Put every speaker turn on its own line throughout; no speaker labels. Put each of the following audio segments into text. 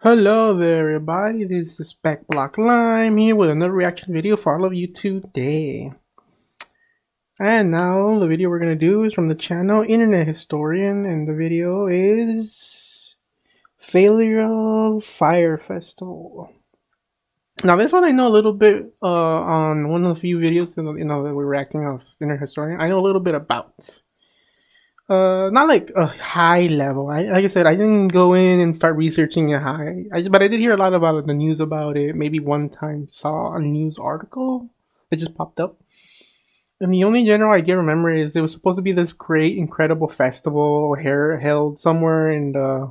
Hello there everybody, this is Speckblocklime here with another reaction video for all of you today. And now the video we're going to do is from the channel Internet Historian, and the video is Failure of Fyre Festival. Now this one I know a little bit on one of the few videos that we're reacting of Internet Historian. I know a little bit about. Not like a high level. Like I said, I didn't go in and start researching it high. But I did hear a lot about it, the news about it. Maybe one time saw a news article that just popped up. And the only general idea I remember is it was supposed to be this great, incredible festival held somewhere in I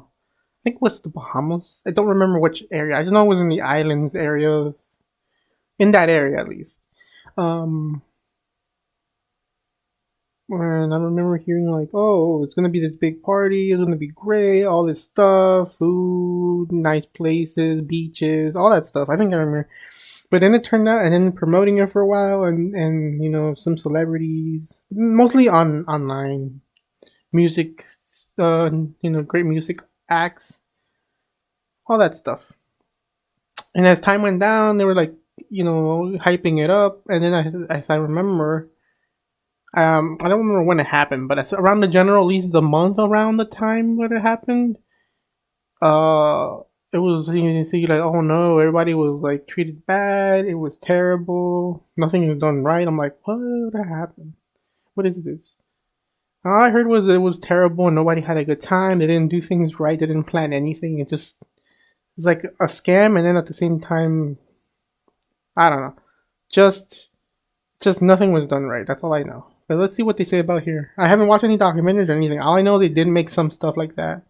think it was the Bahamas. I don't remember which area. I just know it was in the islands areas. In that area, at least. And I remember hearing like, oh, it's going to be this big party, it's going to be great, all this stuff, food, nice places, beaches, all that stuff. I think I remember. But then it turned out, and then promoting it for a while, and you know, some celebrities, mostly online, music, great music acts, all that stuff. And as time went down, they were like, hyping it up, and then as I remember, I don't remember when it happened, but it's around the general, at least the month around the time when it happened. It was, you can see like, oh no, everybody was like treated bad. It was terrible. Nothing was done right. I'm like, what happened? What is this? All I heard was it was terrible and nobody had a good time. They didn't do things right. They didn't plan anything. It's like a scam, and then at the same time, I don't know. Just nothing was done right. That's all I know. But let's see what they say about here. I haven't watched any documentaries or anything. All I know, they did make some stuff like that.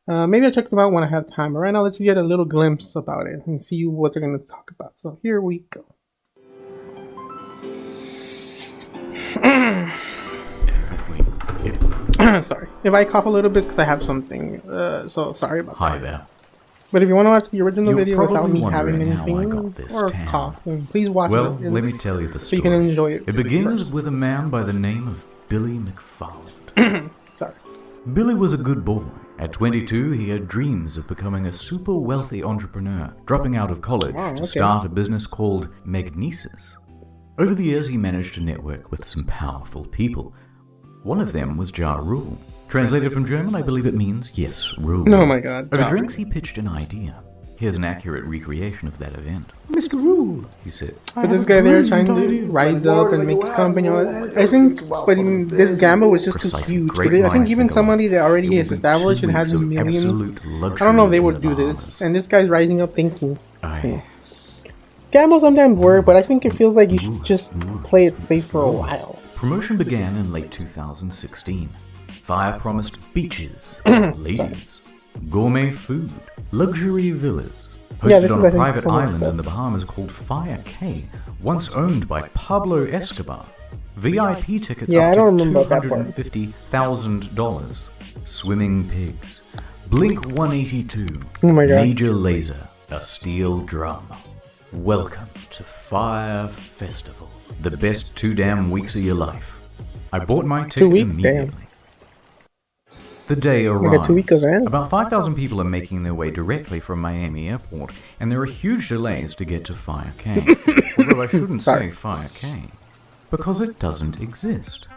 Maybe I'll check them out when I have time. But right now, let's get a little glimpse about it and see what they're going to talk about. So here we go. Sorry. If I cough a little bit because I have something. So sorry about that.
Hi there.
But if you want to watch the original video without me having
anything
or cough, please watch it.
Well, let me tell you the story.
So you can enjoy it.
It begins with a man by the name of Billy McFarland.
Sorry.
Billy was a good boy. At 22, he had dreams of becoming a super wealthy entrepreneur, dropping out of college to start a business called Magnesis. Over the years, he managed to network with some powerful people. One of them was Ja Rule. Translated from German, I believe it means, yes, rule.
Oh my god.
Over drinks, he pitched an idea. Here's an accurate recreation of that event.
Mr. Rule,
he said.
But this guy there trying to rise up and make his company. I think this gamble was just too huge. I think even somebody that already is established and has millions, I don't know if they would do this. And this guy's rising up thinking. Gamble sometimes work, but I think it feels like you should just play it safe for a while.
Promotion began in late 2016. Fyre promised beaches, ladies, gourmet food, luxury villas. Hosted on a private island in the Bahamas called Fyre Cay, once owned by Pablo Escobar. VIP tickets up to $250,000. Swimming pigs. Blink 182. Major laser. A steel drum. Welcome to Fyre Festival. The best 2 damn weeks of your life. I bought my ticket immediately.
Damn.
The day arrives.
Like a 2-week event?
About 5,000 people are making their way directly from Miami Airport, and there are huge delays to get to Fyre Cay. Although I shouldn't say Fyre Cay, because it doesn't exist.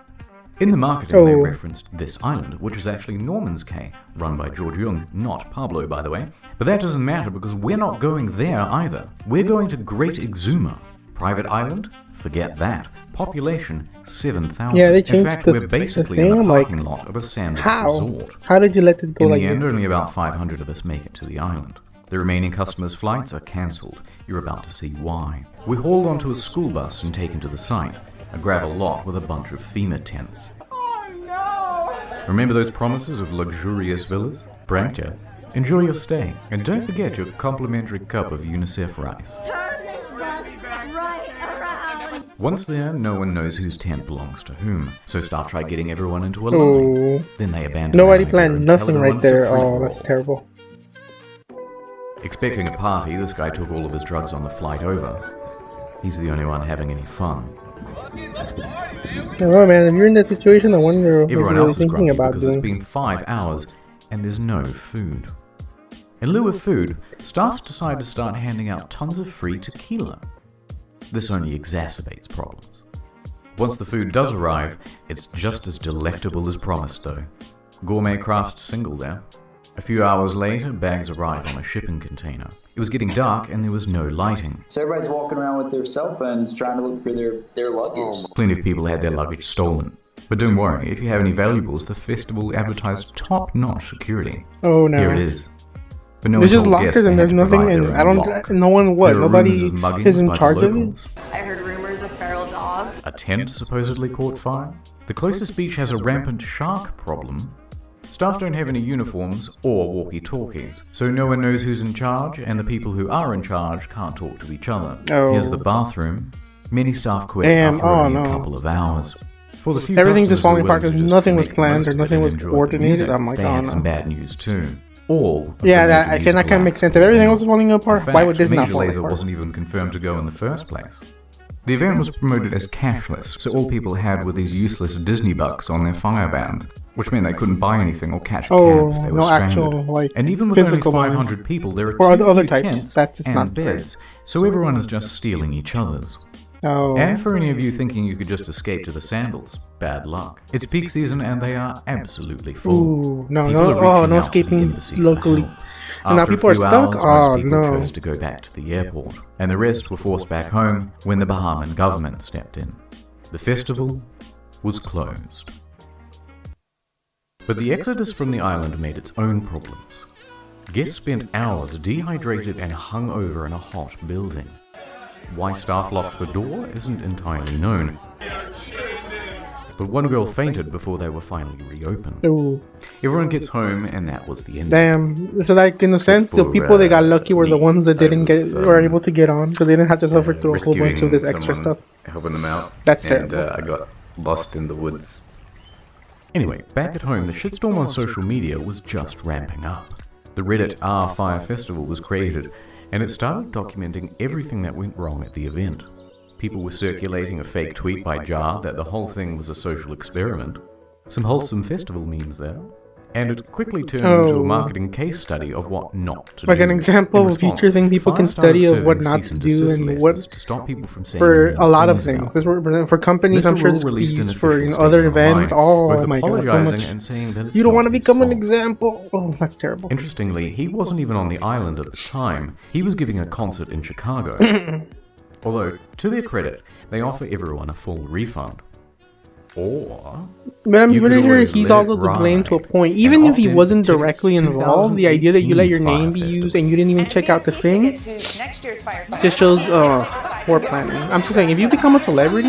In the marketing, they referenced this island, which is actually Norman's Cay, run by George Jung, not Pablo, by the way. But that doesn't matter because we're not going there either. We're going to Great Exuma. Private island? Forget that. Population, 7,000.
Yeah, they changed. In fact,
we're basically in the parking lot of a sandwich resort.
How did you let this go like this?
In the end, only about 500 of us make it to the island. The remaining customers' flights are cancelled. You're about to see why. We're hauled onto a school bus and taken to the site, a gravel lot with a bunch of FEMA tents. Oh no! Remember those promises of luxurious villas? Pranked ya? Enjoy your stay, and don't forget your complimentary cup of UNICEF rice. Once there, no one knows whose tent belongs to whom, so staff try getting everyone into a line. Then they abandon.
Nobody planned nothing right there. Oh, that's terrible.
Expecting a party, this guy took all of his drugs on the flight over. He's the only one having any fun.
Oh man, if you're in that situation, I wonder if
everyone
you're
else
thinking
is
about
because it's been 5 hours and there's no food. In lieu of food, staff decide to start handing out tons of free tequila. This only exacerbates problems. Once the food does arrive, it's just as delectable as promised though. Gourmet craft single there. A few hours later, bags arrive on a shipping container. It was getting dark and there was no lighting.
So everybody's walking around with their cell phones trying to look for their luggage.
Plenty of people had their luggage stolen. But don't worry, if you have any valuables, the festival advertised top-notch security.
Oh no.
Here it is. But no
There's
one
just
told
lockers
guests
and
they
there's
had to
nothing,
provide
and
their
I
own
don't.
lock.
No one what?
There are
Nobody
rumors of muggings
is in
by the
charge of it.
locals.
I heard rumors of feral dogs.
A tent supposedly caught fire. The closest beach has a rampant shark problem. Staff don't have any uniforms or walkie-talkies, so no one knows who's in charge, and the people who are in charge can't talk to each other.
Oh.
Here's the bathroom. Many staff quit
Damn,
after
oh
only a
no.
couple of hours. For the few
Everything's just
customers who
falling
were
apart
willing
because
to just
nothing was
make the
planned
most
or
of it
nothing
and
was
enjoy the
coordinated.
music,
I'm like,
they
oh
had some
no.
bad news too. All of
Yeah,
the
that
major
that kind of
musical
makes
acts
sense. If
were
everything
there.
else was falling apart,
In
why
fact,
would this not
Major
fall
Lazer
apart?
wasn't even confirmed to go in the first place. The event was promoted as cashless, so all people had were these useless Disney bucks on their Fyre band, which meant they couldn't buy anything or catch a
Oh,
cab if they were
no
stranded.
actual, like,
And even with only
physical money.
500 people, there are
Or
too
other
few
types.
tents
That's just
and
not
beds, so everyone is just stealing each other's.
Oh.
And for any of you thinking you could just escape to the sandals, bad luck. It's peak season and they are absolutely full.
Ooh, no,
People
no,
are
oh,
reaching
no
out to the
escaping
embassy for
locally.
help.
And now
After a
people are
few
stuck?
hours,
Oh,
most people
no.
chose to go back to the airport, and the rest were forced back home when the Bahamian government stepped in. The festival was closed. But the exodus from the island made its own problems. Guests spent hours dehydrated and hung over in a hot building. Why staff locked the door isn't entirely known. But one girl fainted before they were finally reopened.
Ooh.
Everyone gets home and that was the end.
Damn. So like in a sense, the people that got lucky were the ones that didn't were able to get on, so they didn't have to suffer through a whole bunch of this extra stuff.
Helping them out.
That's
and,
terrible.
I got lost in the woods. Anyway, back at home, the shitstorm on social media was just ramping up. The Reddit Fyre Festival was created, and it started documenting everything that went wrong at the event. People were circulating a fake tweet by Jar that the whole thing was a social experiment. Some wholesome festival memes there. And it quickly turned into a marketing case study of what not to do.
Like an example
In
of a
response,
future thing people can
Fyre started
study of what
serving
not
cease
to
and
do
desist
and
letters
what
to stop people from saying
for
mean
a lot of
about
things.
it.
This were for companies, I'm
Mr.
sure
Rule
this could be
released an
used for
official
other
statement
events.
online,
Oh
both
my god, so
apologizing
much.
and saying that it's
You don't
not
want to
his
become an
fault.
example. Oh, that's terrible.
Interestingly, he wasn't even on the island at the time. He was giving a concert in Chicago. Although, to their credit, they offer everyone a full refund. Or
But I'm
you could
pretty sure
always
he's
let
also
it
to blame to a
ride
point.
and
Even if
opt
he
in
wasn't
for tickets
directly
to
involved, the idea that you let your
2018's
name be
Fyre
used
Festival.
and you didn't even check out the thing just shows poor planning. I'm just saying, if you become a celebrity,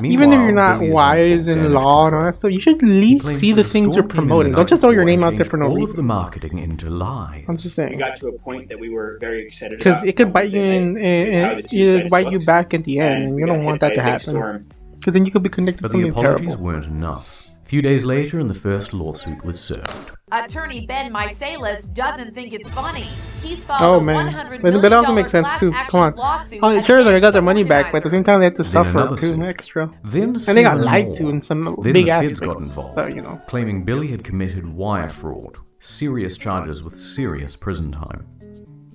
even if you're not
Meanwhile,
wise in law and all that stuff, you should at least
claims
see
that
the things you're
storm came in
promoting.
the
Don't just throw your
night
name
before
out
and
there for no
changed all of
reason.
the marketing into lies.
I'm just
We
saying.
got to a point that we were very excited
Because
about.
it could bite you in, and it bite you back at the end, and you don't want that to happen. Because then you could be connected to
But the
something
apologies
terrible.
weren't enough. A few days later, and the first lawsuit was served.
Attorney Ben Mysalis doesn't think it's funny. He's
Oh
filed a
man,
$100
but
million
it also makes sense
class
too.
action
Come on,
lawsuit
oh, sure they got
against
their
the
money back, but at the same time they have to suffer
another
too
suit.
extra.
Then
And they got
seven
lied
more.
to in some
Then
big
the
ass
feds got
ways.
involved,
So you know.
claiming Billy had committed wire fraud, serious charges with serious prison time.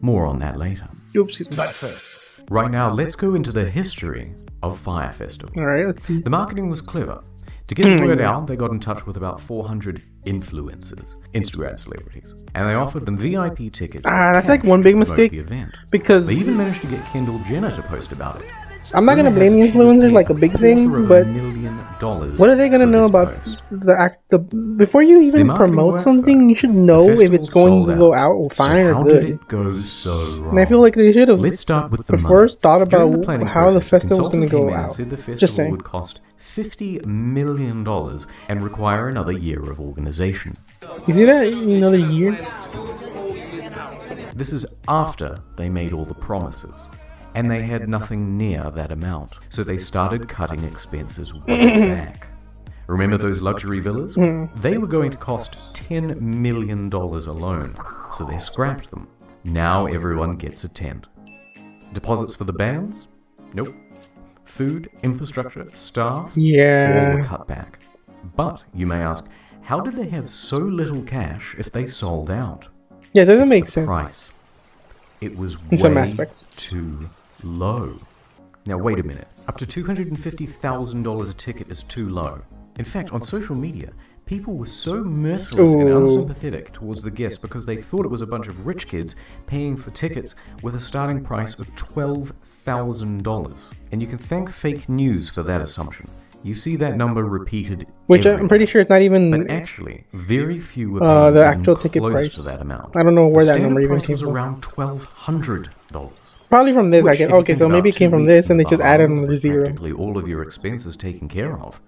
More on that later.
Oopsies.
But first,
Right now, let's go into the history of Fyre Festival.
All right, let's see.
The marketing was clever. To get the word out, they got in touch with about 400 influencers, Instagram celebrities, and they offered them VIP tickets.
That's like one big mistake,
The event.
because
They even managed to get Kendall Jenner to post about it.
I'm not gonna blame the influencers like a big thing, but
$250 million
what are they gonna
for
know
this
about
post.
the act? Before you even
marketing
promote
worked,
something, you should know
The
if it's
festival
going
sold
to go out
So
fine or
how
good.
did it go so wrong?
And I feel like they should have
Let's start with the money.
first thought about
During the planning
how the
process, a
festival was going to
consultant
go
came in and
out.
said the festival
Just saying.
would cost $50 million and require another year of organization.
You see that in another year?
This is after they made all the promises, and they had nothing near that amount, so they started cutting expenses way back. Remember those luxury villas? They were going to cost $10 million alone, so they scrapped them. Now everyone gets a tent. Deposits for the bands? Nope. Food, infrastructure, staff? All
Yeah.
were cut back. But, you may ask, how did they have so little cash if they sold out?
Yeah, it doesn't
It's
make
the
sense.
price. It was
In some
way
aspects.
too low. Now wait a minute. Up to $250,000 a ticket is too low. In fact, on social media, people were so merciless and unsympathetic towards the guests because they thought it was a bunch of rich kids paying for tickets with a starting price of $12,000. And you can thank fake news for that assumption. You see that number repeated
Which I'm
everywhere.
pretty sure it's not even
But actually, very few were paying
the
even
actual ticket
close
price.
to that amount.
I don't know where
The
that number
standard
even
price
came
was
from.
around $1,200.
Probably from this, I
Which,
guess.
if you
Okay,
think
so
about
maybe it
2
came from
weeks
this
in
and they
the
just added
Bahamas
another
with
zero.
practically all of your expenses taken care of.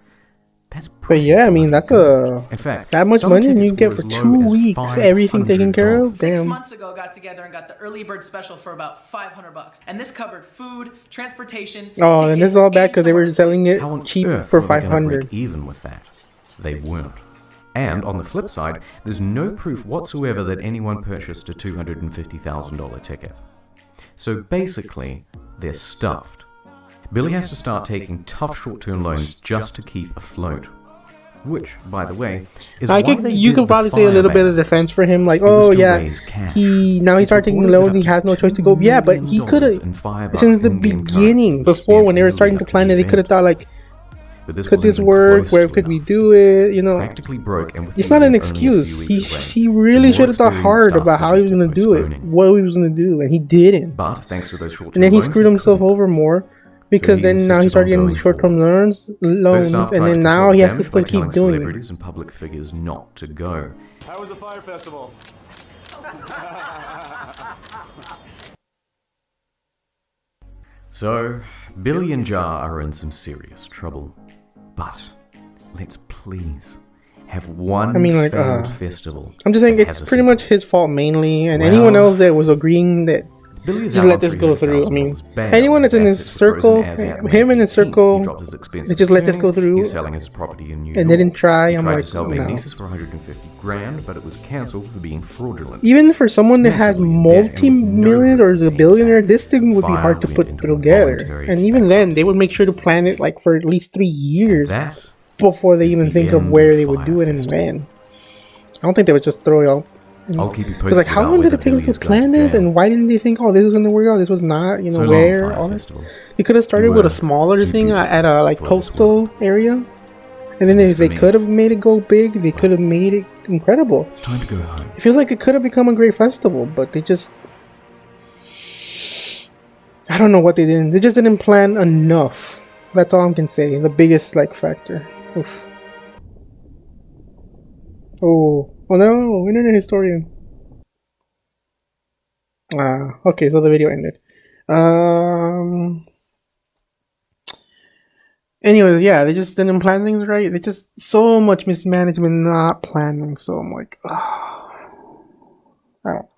That's
But
pretty
yeah, I mean,
bloody
that's
good. In fact,
that much
some
money and
tickets
you get
were
for
as low
2
as
weeks, everything taken care of.
$500.
6
Damn.
months ago, got together and got the early bird special for about $500, and this covered food, transportation.
Oh, and this is all bad because they were selling it
How on
cheap
earth
for
were they gonna
500.
break even with that? They weren't. And on the flip side, there's no proof whatsoever that anyone purchased a $250,000 ticket. So basically, they're stuffed. Billy has to start taking tough short-term loans just to keep afloat. Which, by the way, is why they
You
did
could
the
probably say a little bit of
Fyre
defense for him, like,
It was
oh
to
yeah,
raise cash.
he
It's
started taking
reported that
loans, he
up
has no
to
choice to go. Yeah, but he
$2
could
million in
have,
$5
since the
in-game
beginning,
currency
before
spent
when they
in
were
the
starting
lead
to
up
plan
the
it, they could have
event.
thought like,
But this
could this
wasn't even
work?
close
Where
to
could we
enough.
do it? You know,
Practically broke, and with
it's
the
not an
event only a few
excuse.
weeks away,
He
the
really
more
should have thought
experienced
hard
staff
about how he was
suggested
going to do it,
postponing.
what he was going to do, and he didn't.
But thanks to those short-term
And then he
loans,
screwed himself
couldn't.
over more because
he
then now he
insisted
started
on
getting
going
short-term
forward.
loans,
Those staff
and
tried
then
to
now
control
he
the
has to
damage
still
by telling
keep doing it.
celebrities and public figures not to go.
How was the Fyre Festival?
So, Billy and Jar are in some serious trouble. But let's please have one
I mean, like,
failed festival.
I'm just saying
that
it's
has a
pretty much
secret.
his fault mainly, and
Well,
anyone else that was agreeing that
Billy's
just
out
let
on
this go through. I mean,
$300,000 bail.
anyone that's in his
Assets were
circle,
frozen as at
him and his
18th.
circle,
He dropped his expensive
they just let this go
attorneys.
through.
He's selling his property in New York.
And they didn't try.
He
I'm
tried
like,
to sell
no.
Bernice's for $150,000, but it was cancelled for being fraudulent.
Even for someone that has
Massively in debt and with
multi-millions
no
or is a
paying
billionaire,
back.
this thing would be
Fyre
hard to
went
put
into
together.
voluntary
And even then,
bankruptcy.
they would make sure to plan it like for at least 3 years
That
before they
is
even
the
think of
end
where
of
they would
Fyre
do it and
Festival.
when. I don't think they would just throw it out.
I'll keep you posted.
Because like, how
about
long did
whether
it take them
Billy
to
is going
plan this,
jail.
and why didn't they think, oh, this was going to work out, this was not, you know,
So long,
where,
Fyre
all this?
Festival.
They could have started
You
with a
were
smaller
too
thing
beautiful
at a like
for this
coastal area, and then
As
if
for
they
me,
could have made it go big, they could have made it incredible.
It's time to go home.
It feels like it could have become a great festival, but they just, I don't know what they didn't. They just didn't plan enough. That's all I can say. The biggest like factor. Oof. Oh no, internet historian. Okay, so the video ended. Anyway, yeah, they just didn't plan things right. They just so much mismanagement, not planning. So I'm like, I don't.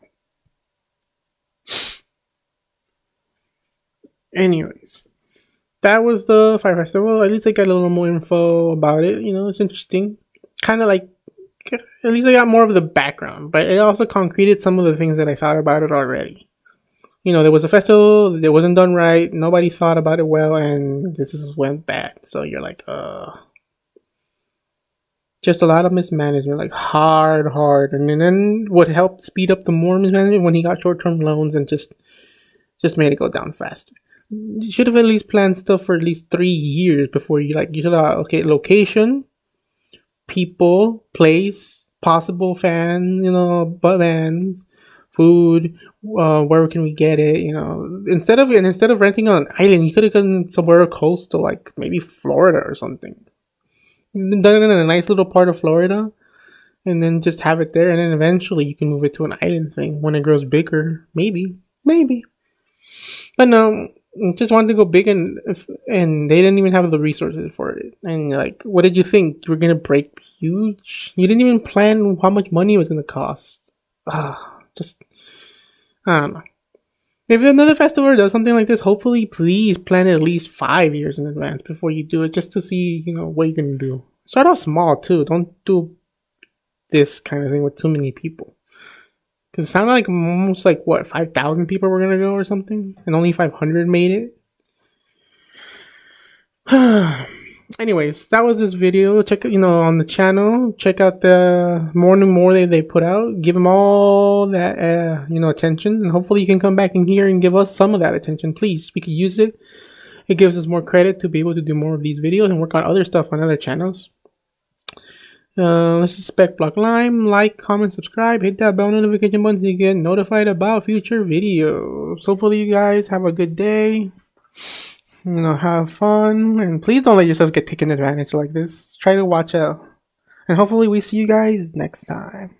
Anyways, that was the Fyre Festival. At least I got a little more info about it. You know, it's interesting. Kind of like, at least I got more of the background, but it also concreted some of the things that I thought about it already. You know, there was a festival, it wasn't done right, nobody thought about it well, and this just went bad. So you're like, just a lot of mismanagement, like hard. And then what helped speed up the more mismanagement when he got short-term loans and just made it go down faster. You should have at least planned stuff for at least 3 years before you should have, okay, location, people, place, possible fans, you know, bands, food, where can we get it, you know, instead of renting on an island, you could have gone somewhere coastal, like maybe Florida or something, done it in a nice little part of Florida, and then just have it there, and then eventually you can move it to an island thing when it grows bigger, maybe, but no, just wanted to go big, and they didn't even have the resources for it. And like, what did you think? You were gonna break huge? You didn't even plan how much money it was gonna cost. Just, I don't know. If another festival does something like this, hopefully, please plan at least 5 years in advance before you do it, just to see, you know, what you're gonna do. Start off small too. Don't do this kind of thing with too many people. Because it sounded like almost like, what, 5,000 people were going to go or something? And only 500 made it? anyways, that was this video. Check, on the channel. Check out the more they put out. Give them all that attention, and hopefully you can come back in here and give us some of that attention, please. We could use it. It gives us more credit to be able to do more of these videos and work on other stuff on other channels. This is Speckblocklime. Like, comment, subscribe, hit that bell notification button to get notified about future videos. Hopefully you guys have a good day. Have fun, and please don't let yourself get taken advantage like this. Try to watch out, and hopefully we see you guys next time.